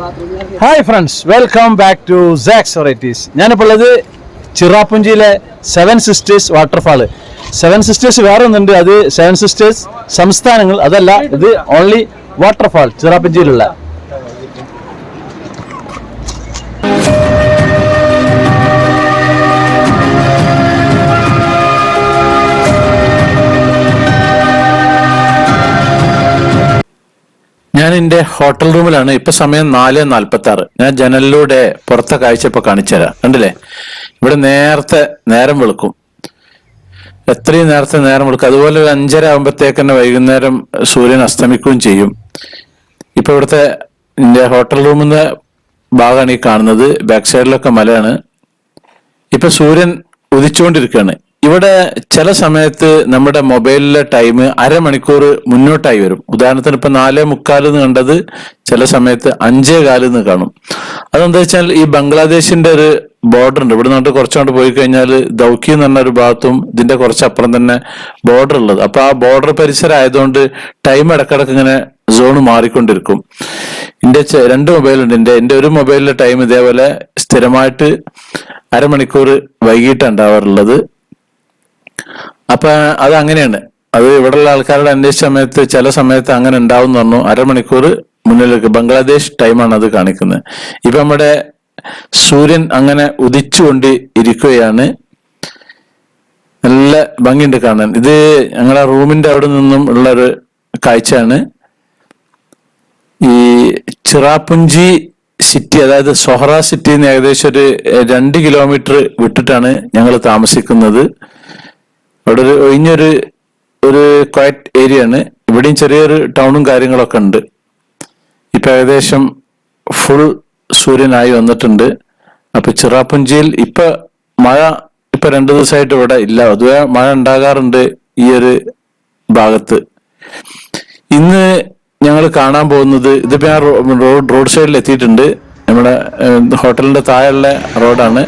Hi friends, welcome back to sax varieties. ഞാനിപ്പോൾ ഉള്ളത് ചിറാപ്പുഞ്ചിയിലെ seven sisters waterfall. Seven sisters വേറെ ഒന്നുണ്ട്, അത് സെവൻ സിസ്റ്റേഴ്സ് സംസ്ഥാനങ്ങൾ, അതല്ല, ഇത് ഓൺലി വാട്ടർഫാൾ ചിറാപ്പുഞ്ചിയിലുള്ള. ഞാൻ എൻ്റെ ഹോട്ടൽ റൂമിലാണ്. ഇപ്പൊ സമയം 4:46. ഞാൻ ജനലിലൂടെ പുറത്തെ കാഴ്ച ഇപ്പൊ കാണിച്ചു തരാം. കണ്ടില്ലേ, ഇവിടെ നേരം വെളുക്കും. എത്രയും നേരത്തെ നേരം വെളുക്കും. അതുപോലെ ഒരു 5:30 ആകുമ്പോഴത്തേക്ക് തന്നെ വൈകുന്നേരം സൂര്യൻ അസ്തമിക്കുകയും ചെയ്യും. ഇപ്പൊ ഇവിടുത്തെ എൻ്റെ ഹോട്ടൽ റൂമിന്റെ ഭാഗമാണ് ഈ കാണുന്നത്. ബാക്ക് സൈഡിലൊക്കെ മലയാണ്. ഇപ്പൊ സൂര്യൻ ഉദിച്ചുകൊണ്ടിരിക്കുകയാണ്. ഇവിടെ ചില സമയത്ത് നമ്മുടെ മൊബൈലിലെ ടൈം അരമണിക്കൂർ മുന്നോട്ടായി വരും. ഉദാഹരണത്തിന് ഇപ്പൊ 4:45 കണ്ടത് ചില സമയത്ത് 5:15 കാണും. അതെന്താ വെച്ചാൽ ഈ ബംഗ്ലാദേശിന്റെ ഒരു ബോർഡർ ഉണ്ട്. ഇവിടെ നിന്ന് കുറച്ചുകൊണ്ട് പോയി കഴിഞ്ഞാൽ ദൗക്കി എന്ന് പറഞ്ഞ ഒരു ഭാഗത്തും ഇതിന്റെ കുറച്ചപ്പുറം തന്നെ ബോർഡർ ഉള്ളത്. അപ്പൊ ആ ബോർഡർ പരിസരം ആയതുകൊണ്ട് ടൈം ഇടക്കിടക്ക് ഇങ്ങനെ സോണ് മാറിക്കൊണ്ടിരിക്കും. എന്റെ 2 മൊബൈലുണ്ട്. എന്റെ ഒരു മൊബൈലിലെ ടൈം ഇതേപോലെ സ്ഥിരമായിട്ട് അരമണിക്കൂർ വൈകിട്ടാണ് ഉണ്ടാവാറുള്ളത്. അപ്പൊ അത് അങ്ങനെയാണ്. അത് ഇവിടെയുള്ള ആൾക്കാരുടെ അന്വേഷിച്ച സമയത്ത് ചില സമയത്ത് അങ്ങനെ ഉണ്ടാവും എന്ന് പറഞ്ഞു. അരമണിക്കൂർ മുന്നിലേക്ക് ബംഗ്ലാദേശ് ടൈമാണ് അത് കാണിക്കുന്നത്. ഇപ്പൊ നമ്മുടെ സൂര്യൻ അങ്ങനെ ഉദിച്ചുകൊണ്ട് ഇരിക്കുകയാണ്. നല്ല ഭംഗിയുണ്ട് കാണാൻ. ഇത് ഞങ്ങളുടെ റൂമിന്റെ അവിടെ നിന്നും ഉള്ള ഒരു കാഴ്ചയാണ്. ഈ ചിറാപ്പുഞ്ചി സിറ്റി, അതായത് സൊഹറ സിറ്റിയിൽ നിന്ന് ഏകദേശം ഒരു 2 കിലോമീറ്റർ വിട്ടിട്ടാണ് ഞങ്ങൾ താമസിക്കുന്നത്. അവിടെ ഒരു ഒഴിഞ്ഞൊരു ക്വയറ്റ് ഏരിയ ആണ്. ഇവിടെയും ചെറിയൊരു ടൗണും കാര്യങ്ങളൊക്കെ ഉണ്ട്. ഇപ്പൊ ഏകദേശം ഫുൾ സൂര്യനായി വന്നിട്ടുണ്ട്. അപ്പൊ ചിറാപ്പുഞ്ചിയിൽ ഇപ്പൊ മഴ 2 ദിവസമായിട്ട് ഇവിടെ ഇല്ല. അതുവേ മഴ ഉണ്ടാകാറുണ്ട് ഈ ഒരു ഭാഗത്ത്. ഇന്ന് ഞങ്ങൾ കാണാൻ പോകുന്നത്, ഇതിപ്പോ ഞാൻ റോഡ് സൈഡിൽ എത്തിയിട്ടുണ്ട്. നമ്മുടെ ഹോട്ടലിന്റെ താഴെയുള്ള റോഡാണ്,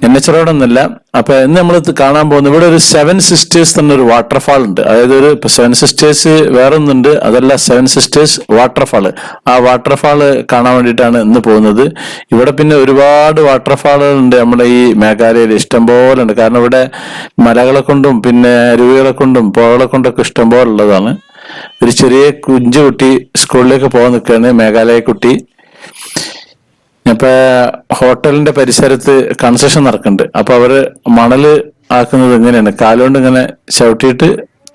NH റോഡൊന്നുമല്ല. അപ്പൊ ഇന്ന് നമ്മൾ കാണാൻ പോകുന്നത് ഇവിടെ ഒരു 7 സിസ്റ്റേഴ്സ് എന്നൊരു വാട്ടർഫാൾ ഉണ്ട്. അതായത് ഒരു 7 സിസ്റ്റേഴ്സ് വേറെ ഒന്നുണ്ട്, അതല്ല, 7 സിസ്റ്റേഴ്സ് വാട്ടർഫാള്. ആ വാട്ടർഫാള് കാണാൻ വേണ്ടിയിട്ടാണ് ഇന്ന് പോകുന്നത്. ഇവിടെ പിന്നെ ഒരുപാട് വാട്ടർഫാളുകൾ ഉണ്ട് നമ്മുടെ ഈ മേഘാലയയിൽ, ഇഷ്ടംപോലെ ഉണ്ട്. കാരണം ഇവിടെ മലകളെ കൊണ്ടും പിന്നെ അരുവികളെ കൊണ്ടും പുഴകളെ കൊണ്ടൊക്കെ ഇഷ്ടംപോലെ ഉള്ളതാണ്. ഒരു ചെറിയ കുഞ്ഞു കുട്ടി സ്കൂളിലേക്ക് പോകാൻ നിൽക്കുകയാണ്, മേഘാലയ കുട്ടി. ഇപ്പൊ ഹോട്ടലിന്റെ പരിസരത്ത് കൺസ്ട്രക്ഷൻ നടക്കുന്നുണ്ട്. അപ്പൊ അവര് മണല് ആക്കുന്നത് ഇങ്ങനെയാണ്, കാലുകൊണ്ട് ഇങ്ങനെ ചവിട്ടിയിട്ട്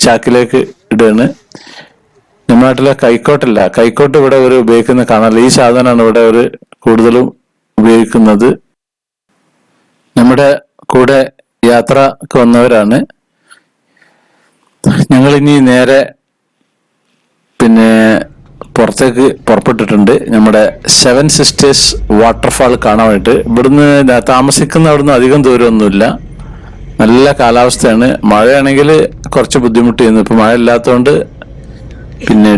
ചാക്കിലേക്ക് ഇടുകയാണ്. നമ്മുടെ നാട്ടിലെ കൈക്കോട്ടല്ല, കൈക്കോട്ട് ഇവിടെ ഒരു ഉപയോഗിക്കുന്ന കാണാറില്ല. ഈ സാധനമാണ് ഇവിടെ ഒരു കൂടുതലും ഉപയോഗിക്കുന്നത്. നമ്മുടെ കൂടെ യാത്രക്ക് വന്നവരാണ്. ഞങ്ങൾ ഇനി നേരെ പിന്നെ പുറത്തേക്ക് പുറപ്പെട്ടിട്ടുണ്ട് നമ്മുടെ 7 സിസ്റ്റേഴ്സ് വാട്ടർഫാൾ കാണാൻ വേണ്ടിയിട്ട്. ഇവിടുന്ന് താമസിക്കുന്ന അവിടുന്ന് അധികം ദൂരമൊന്നുമില്ല. നല്ല കാലാവസ്ഥയാണ്. മഴയാണെങ്കിൽ കുറച്ച് ബുദ്ധിമുട്ട് ചെയ്യുന്നു. ഇപ്പൊ മഴ ഇല്ലാത്തതുകൊണ്ട് പിന്നെ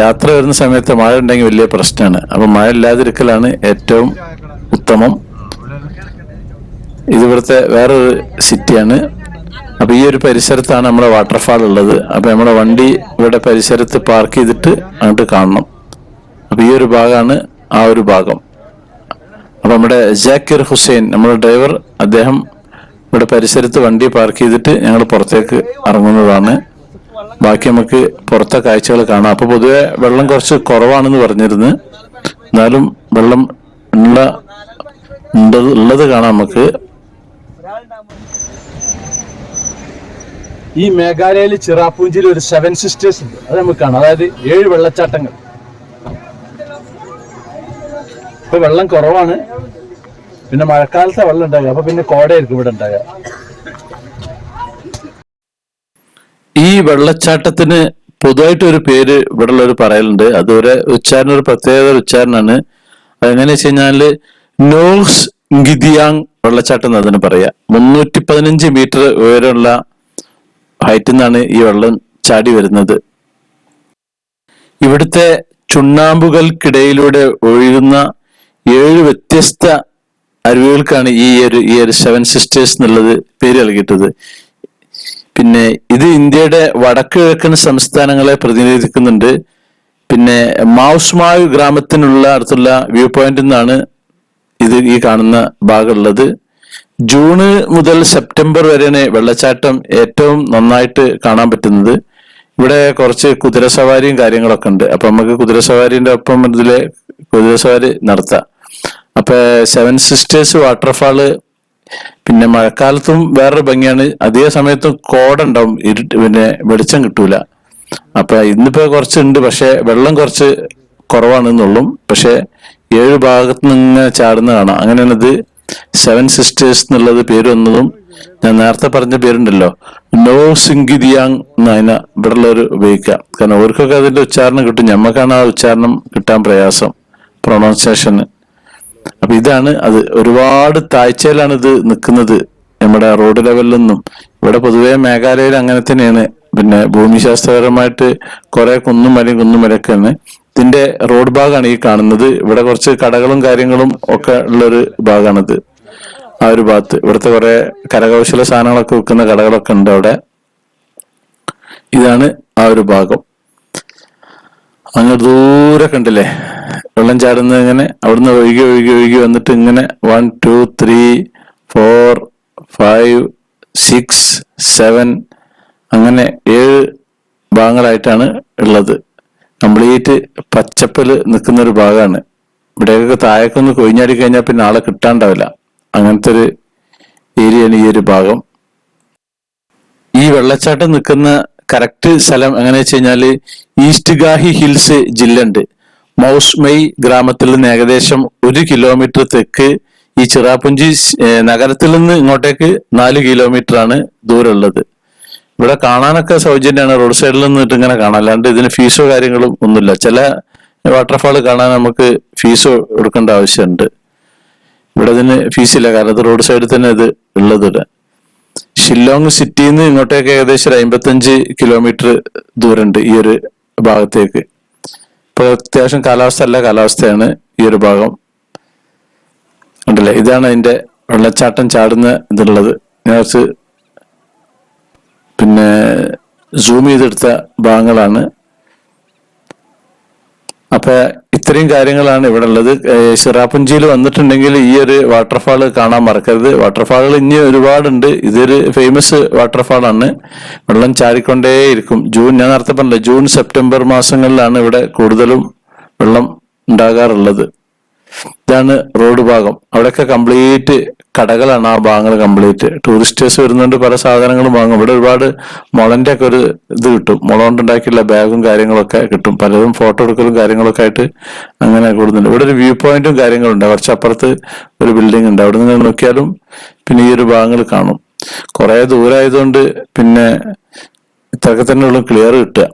യാത്ര വരുന്ന സമയത്ത് മഴ ഉണ്ടെങ്കിൽ വലിയ പ്രശ്നമാണ്. അപ്പൊ മഴ ഇല്ലാതിരിക്കലാണ് ഏറ്റവും ഉത്തമം. ഇത് ഇവിടുത്തെ വേറൊരു സിറ്റിയാണ്. അപ്പൊ ഈ ഒരു പരിസരത്താണ് നമ്മുടെ വാട്ടർഫാൾ ഉള്ളത്. അപ്പൊ നമ്മുടെ വണ്ടി ഇവിടെ പരിസരത്ത് പാർക്ക് ചെയ്തിട്ട് അങ്ങോട്ട് കാണണം. അപ്പൊ ഈ ഒരു ഭാഗമാണ് ആ ഒരു ഭാഗം. അപ്പൊ നമ്മുടെ ജാക്കിർ ഹുസൈൻ, നമ്മുടെ ഡ്രൈവർ, അദ്ദേഹം ഇവിടെ പരിസരത്ത് വണ്ടി പാർക്ക് ചെയ്തിട്ട് ഞങ്ങൾ പുറത്തേക്ക് ഇറങ്ങുന്നതാണ്. ബാക്കി നമുക്ക് പുറത്തെ കാഴ്ചകൾ കാണാം. അപ്പൊ പൊതുവെ വെള്ളം കുറച്ച് കുറവാണെന്ന് പറഞ്ഞിരുന്നു. എന്നാലും വെള്ളം ഉള്ളത് കാണാം നമുക്ക്. ഈ മേഘാലയയിൽ ചിറാപ്പുഞ്ചിയിൽ ഒരു 7 സിസ്റ്റേഴ്സ് ഉണ്ട്, അത് നമുക്ക് കാണാം. അതായത് 7 വെള്ളച്ചാട്ടങ്ങൾ. ഇപ്പൊ വെള്ളം കുറവാണ്, പിന്നെ മഴക്കാലത്തെ വെള്ളം ഉണ്ടാകുക. അപ്പൊ പിന്നെ കോടയായിരിക്കും ഇവിടെ ഉണ്ടാകുക. ഈ വെള്ളച്ചാട്ടത്തിന് പൊതുവായിട്ട് ഒരു പേര് ഇവിടെ ഉള്ളവർ പറയലുണ്ട്. അത് ഒരു ഉച്ചാരണം, ഒരു പ്രത്യേക ഉച്ചാരണമാണ്. അതെങ്ങനെ വെച്ച് കഴിഞ്ഞാല് നോസ് ഗിദിയാങ് വെള്ളച്ചാട്ടം എന്ന് അതിന് പറയാ. 315 മീറ്റർ ഉയരമുള്ള ഹൈറ്റിൽ നിന്നാണ് ഈ വെള്ളം ചാടി വരുന്നത്. ഇവിടുത്തെ ചുണ്ണാമ്പുകൾക്കിടയിലൂടെ ഒഴുകുന്ന 7 വ്യത്യസ്ത അരുവികൾക്കാണ് ഈ ഒരു 7 സിസ്റ്റേഴ്സ് എന്നുള്ളത് പേര് നൽകിയിട്ടത്. പിന്നെ ഇത് ഇന്ത്യയുടെ വടക്ക് കിഴക്കൻ സംസ്ഥാനങ്ങളെ പ്രതിനിധീകരിക്കുന്നുണ്ട്. പിന്നെ മാവുസ്മാവ് ഗ്രാമത്തിനുള്ള അടുത്തുള്ള വ്യൂ പോയിന്റിൽ നിന്നാണ് ഇത് ഈ കാണുന്ന ഭാഗമുള്ളത്. ജൂണ് മുതൽ സെപ്റ്റംബർ വരെയാണ് വെള്ളച്ചാട്ടം ഏറ്റവും നന്നായിട്ട് കാണാൻ പറ്റുന്നത്. ഇവിടെ കുറച്ച് കുതിരസവാരിയും കാര്യങ്ങളൊക്കെ ഉണ്ട്. അപ്പൊ നമുക്ക് കുതിരസവാരിന്റെ ഒപ്പം ഇതിലെ കുതിരസവാരി നടത്താം. അപ്പൊ 7 സിസ്റ്റേഴ്സ് വാട്ടർഫാള് പിന്നെ മഴക്കാലത്തും വേറൊരു ഭംഗിയാണ്. അധിക സമയത്തും കോട ഉണ്ടാവും, പിന്നെ വെളിച്ചം കിട്ടൂല. അപ്പൊ ഇന്നിപ്പോ കുറച്ചുണ്ട്, പക്ഷെ വെള്ളം കുറച്ച് കുറവാണെന്നുള്ളൂ. പക്ഷെ 7 ഭാഗത്ത് നിന്ന് ചാടുന്ന കാണാം. അങ്ങനെയാണ് ഇത് 7 സിസ്റ്റേഴ്സ് എന്നുള്ളത് പേര് വന്നതും. ഞാൻ നേരത്തെ പറഞ്ഞ പേരുണ്ടല്ലോ, നോ സിംഗിദിയാങ് എന്ന് അതിനെ ഇവിടെ ഉള്ളവർ ഉപയോഗിക്കാം. കാരണം അവർക്കൊക്കെ അതിന്റെ ഉച്ചാരണം കിട്ടും, ഞമ്മക്കാണ് ആ ഉച്ചാരണം കിട്ടാൻ പ്രയാസം, പ്രൊണൗൺസിയേഷന്. അപ്പൊ ഇതാണ് അത്. ഒരുപാട് താഴ്ചയിലാണ് ഇത് നിൽക്കുന്നത്, നമ്മുടെ റോഡ് ലെവലിൽ നിന്നും. ഇവിടെ പൊതുവെ മേഘാലയയിൽ അങ്ങനെ തന്നെയാണ്. പിന്നെ ഭൂമിശാസ്ത്രപരമായിട്ട് കുറെ കുന്നും മലയൊക്കെയാണ്. ഇതിന്റെ റോഡ് ഭാഗമാണ് ഈ കാണുന്നത്. ഇവിടെ കുറച്ച് കടകളും കാര്യങ്ങളും ഒക്കെ ഉള്ളൊരു ഭാഗമാണിത്. ആ ഒരു ഭാഗത്ത് ഇവിടുത്തെ കുറെ കരകൗശല സാധനങ്ങളൊക്കെ വിൽക്കുന്ന കടകളൊക്കെ ഉണ്ട് അവിടെ. ഇതാണ് ആ ഒരു ഭാഗം. അങ്ങ് ദൂരെ കണ്ടില്ലേ വെള്ളം ചാടുന്നത് ഇങ്ങനെ അവിടുന്ന് ഒഴുകി ഒഴുകി ഒഴുകി വന്നിട്ട് ഇങ്ങനെ 1 2 3 4 5 6 7 അങ്ങനെ 7 ഭാഗങ്ങളായിട്ടാണ് ഉള്ളത്. കംപ്ലീറ്റ് പച്ചപ്പില് നിൽക്കുന്ന ഒരു ഭാഗമാണ്. ഇവിടെയൊക്കെ താഴേക്കൊന്ന് കൊഴിഞ്ഞാടി കഴിഞ്ഞാൽ പിന്നെ ആളെ കിട്ടാണ്ടാവില്ല. അങ്ങനത്തെ ഒരു ഏരിയയാണ് ഈ ഒരു ഭാഗം. ഈ വെള്ളച്ചാട്ടം നിൽക്കുന്ന കറക്റ്റ് സ്ഥലം എങ്ങനെ വെച്ച് കഴിഞ്ഞാല് ഈസ്റ്റ് ഗാഹി ഹിൽസ് ജില്ല ഉണ്ട്. മൗസ്മൈ ഗ്രാമത്തിൽ നിന്ന് ഏകദേശം 1 കിലോമീറ്റർ തെക്ക് ഈ ചിറാപുഞ്ചി നഗരത്തിൽ നിന്ന് ഇങ്ങോട്ടേക്ക് 4 കിലോമീറ്റർ ആണ് ദൂരമുള്ളത്. ഇവിടെ കാണാനൊക്കെ സൗജന്യമാണ്, റോഡ് സൈഡിൽ നിന്നിട്ട് ഇങ്ങനെ കാണാം. അല്ലാണ്ട് ഇതിന് ഫീസോ കാര്യങ്ങളും ഒന്നുമില്ല. ചില വാട്ടർഫാൾ കാണാൻ നമുക്ക് ഫീസോ എടുക്കേണ്ട ആവശ്യമുണ്ട്. ഇവിടെ ഇതിന് ഫീസില്ല, കാരണം ഇത് റോഡ് സൈഡിൽ തന്നെ ഇത് ഉള്ളത്. ഷില്ലോങ് സിറ്റിയിൽ നിന്ന് ഇങ്ങോട്ടേക്ക് ഏകദേശം 55 കിലോമീറ്റർ ദൂരമുണ്ട് ഈ ഒരു ഭാഗത്തേക്ക്. ഇപ്പൊ അത്യാവശ്യം നല്ല കാലാവസ്ഥയാണ് ഈ ഒരു ഭാഗം. ഉണ്ടല്ലേ, ഇതാണ് അതിന്റെ വെള്ളച്ചാട്ടം ചാടുന്ന ഇതുള്ളത്. ഞാൻ കുറച്ച് പിന്നെ സൂം ചെയ്തെടുത്ത ഭാഗങ്ങളാണ്. അപ്പൊ ഇത്രയും കാര്യങ്ങളാണ് ഇവിടെ ഉള്ളത്. ചിറാപുഞ്ചിയിൽ വന്നിട്ടുണ്ടെങ്കിൽ ഈ ഒരു വാട്ടർഫാൾ കാണാൻ മറക്കരുത്. വാട്ടർഫാളുകൾ ഇനി ഒരുപാടുണ്ട്. ഇതൊരു ഫേമസ് വാട്ടർഫാളാണ്. വെള്ളം ചാടിക്കൊണ്ടേയിരിക്കും. ഞാൻ നേരത്തെ പറഞ്ഞില്ല, ജൂൺ സെപ്റ്റംബർ മാസങ്ങളിലാണ് ഇവിടെ കൂടുതലും വെള്ളം ഉണ്ടാകാറുള്ളത്. ഇതാണ് റോഡ് ഭാഗം. അവിടെയൊക്കെ കംപ്ലീറ്റ് കടകളാണ്. ആ ഭാഗങ്ങൾ കംപ്ലീറ്റ് ടൂറിസ്റ്റേഴ്സ് വരുന്നുണ്ട്, പല സാധനങ്ങളും വാങ്ങും. ഇവിടെ ഒരുപാട് മുളന്റെ ഒക്കെ ഒരു ഇത് കിട്ടും. മുള കൊണ്ടുണ്ടാക്കിയുള്ള ബാഗും കാര്യങ്ങളൊക്കെ കിട്ടും. പലതും ഫോട്ടോ എടുക്കലും കാര്യങ്ങളൊക്കെ ആയിട്ട് അങ്ങനെ കൂടുന്നുണ്ട്. ഇവിടെ ഒരു വ്യൂ പോയിന്റും കാര്യങ്ങളുണ്ട്. കുറച്ചപ്പുറത്ത് ഒരു ബിൽഡിംഗ് ഉണ്ട്. അവിടെ നിന്ന് നോക്കിയാലും പിന്നെ ഈ ഒരു ഭാഗങ്ങൾ കാണും. കുറെ ദൂരമായതുകൊണ്ട് പിന്നെ ഇത്രയൊക്കെ തന്നെ ഉള്ളു ക്ലിയർ കിട്ടുക.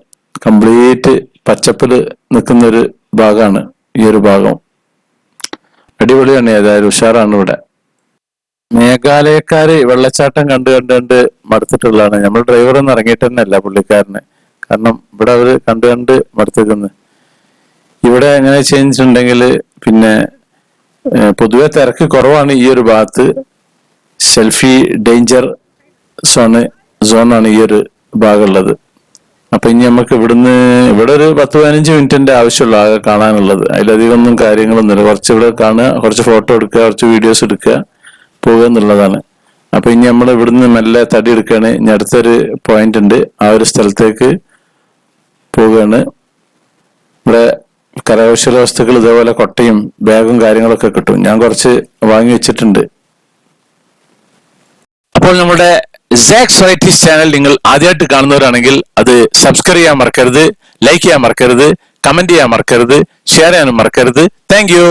കംപ്ലീറ്റ് പച്ചപ്പില് നിൽക്കുന്ന ഒരു ഭാഗമാണ് ഈ ഒരു ഭാഗം. അടിപൊളിയാണ്, ഏതായാലും ഉഷാറാണ്. ഇവിടെ മേഘാലയക്കാര് വെള്ളച്ചാട്ടം കണ്ട് മടുത്തിട്ടുള്ളതാണ്. നമ്മൾ ഡ്രൈവറൊന്നും ഇറങ്ങിയിട്ട് തന്നെ അല്ല പുള്ളിക്കാരന്. കാരണം ഇവിടെ അവര് കണ്ട് മടുത്തേക്കുന്നത്. ഇവിടെ എങ്ങനെ വെച്ചിട്ടുണ്ടെങ്കിൽ പിന്നെ പൊതുവെ തിരക്ക് കുറവാണ് ഈ ഒരു ഭാഗത്ത്. സെൽഫി ഡേഞ്ചർ സോണാണ് ഈ ഒരു ഭാഗമുള്ളത്. അപ്പൊ ഇനി നമുക്ക് ഇവിടെ ഒരു 10-15 മിനിറ്റിന്റെ ആവശ്യമുള്ള ആകെ കാണാനുള്ളത്. അതിലധികം ഒന്നും കാര്യങ്ങളൊന്നുമില്ല. കുറച്ച് ഇവിടെ കാണുക, കുറച്ച് ഫോട്ടോ എടുക്കുക, കുറച്ച് വീഡിയോസ് എടുക്കുക, പോകുക എന്നുള്ളതാണ്. അപ്പൊ ഇനി നമ്മൾ ഇവിടുന്ന് മെല്ലെ തടി എടുക്കുകയാണ്. ഇനി അടുത്തൊരു പോയിന്റ് ഉണ്ട്, ആ ഒരു സ്ഥലത്തേക്ക് പോവുകയാണ്. ഇവിടെ കരകൗശല വസ്തുക്കൾ ഇതേപോലെ കൊട്ടയും ബാഗും കാര്യങ്ങളൊക്കെ കിട്ടും. ഞാൻ കുറച്ച് വാങ്ങി വെച്ചിട്ടുണ്ട്. അപ്പോൾ നമ്മുടെ സാക്സ് വെറൈറ്റീസ് ചാനൽ നിങ്ങൾ ആദ്യമായിട്ട് കാണുന്നവരാണെങ്കിൽ അത് സബ്സ്ക്രൈബ് ചെയ്യാൻ മറക്കരുത്, ലൈക്ക് ചെയ്യാൻ മറക്കരുത്, കമന്റ് ചെയ്യാൻ മറക്കരുത്, ഷെയർ ചെയ്യാനും മറക്കരുത്. Thank you.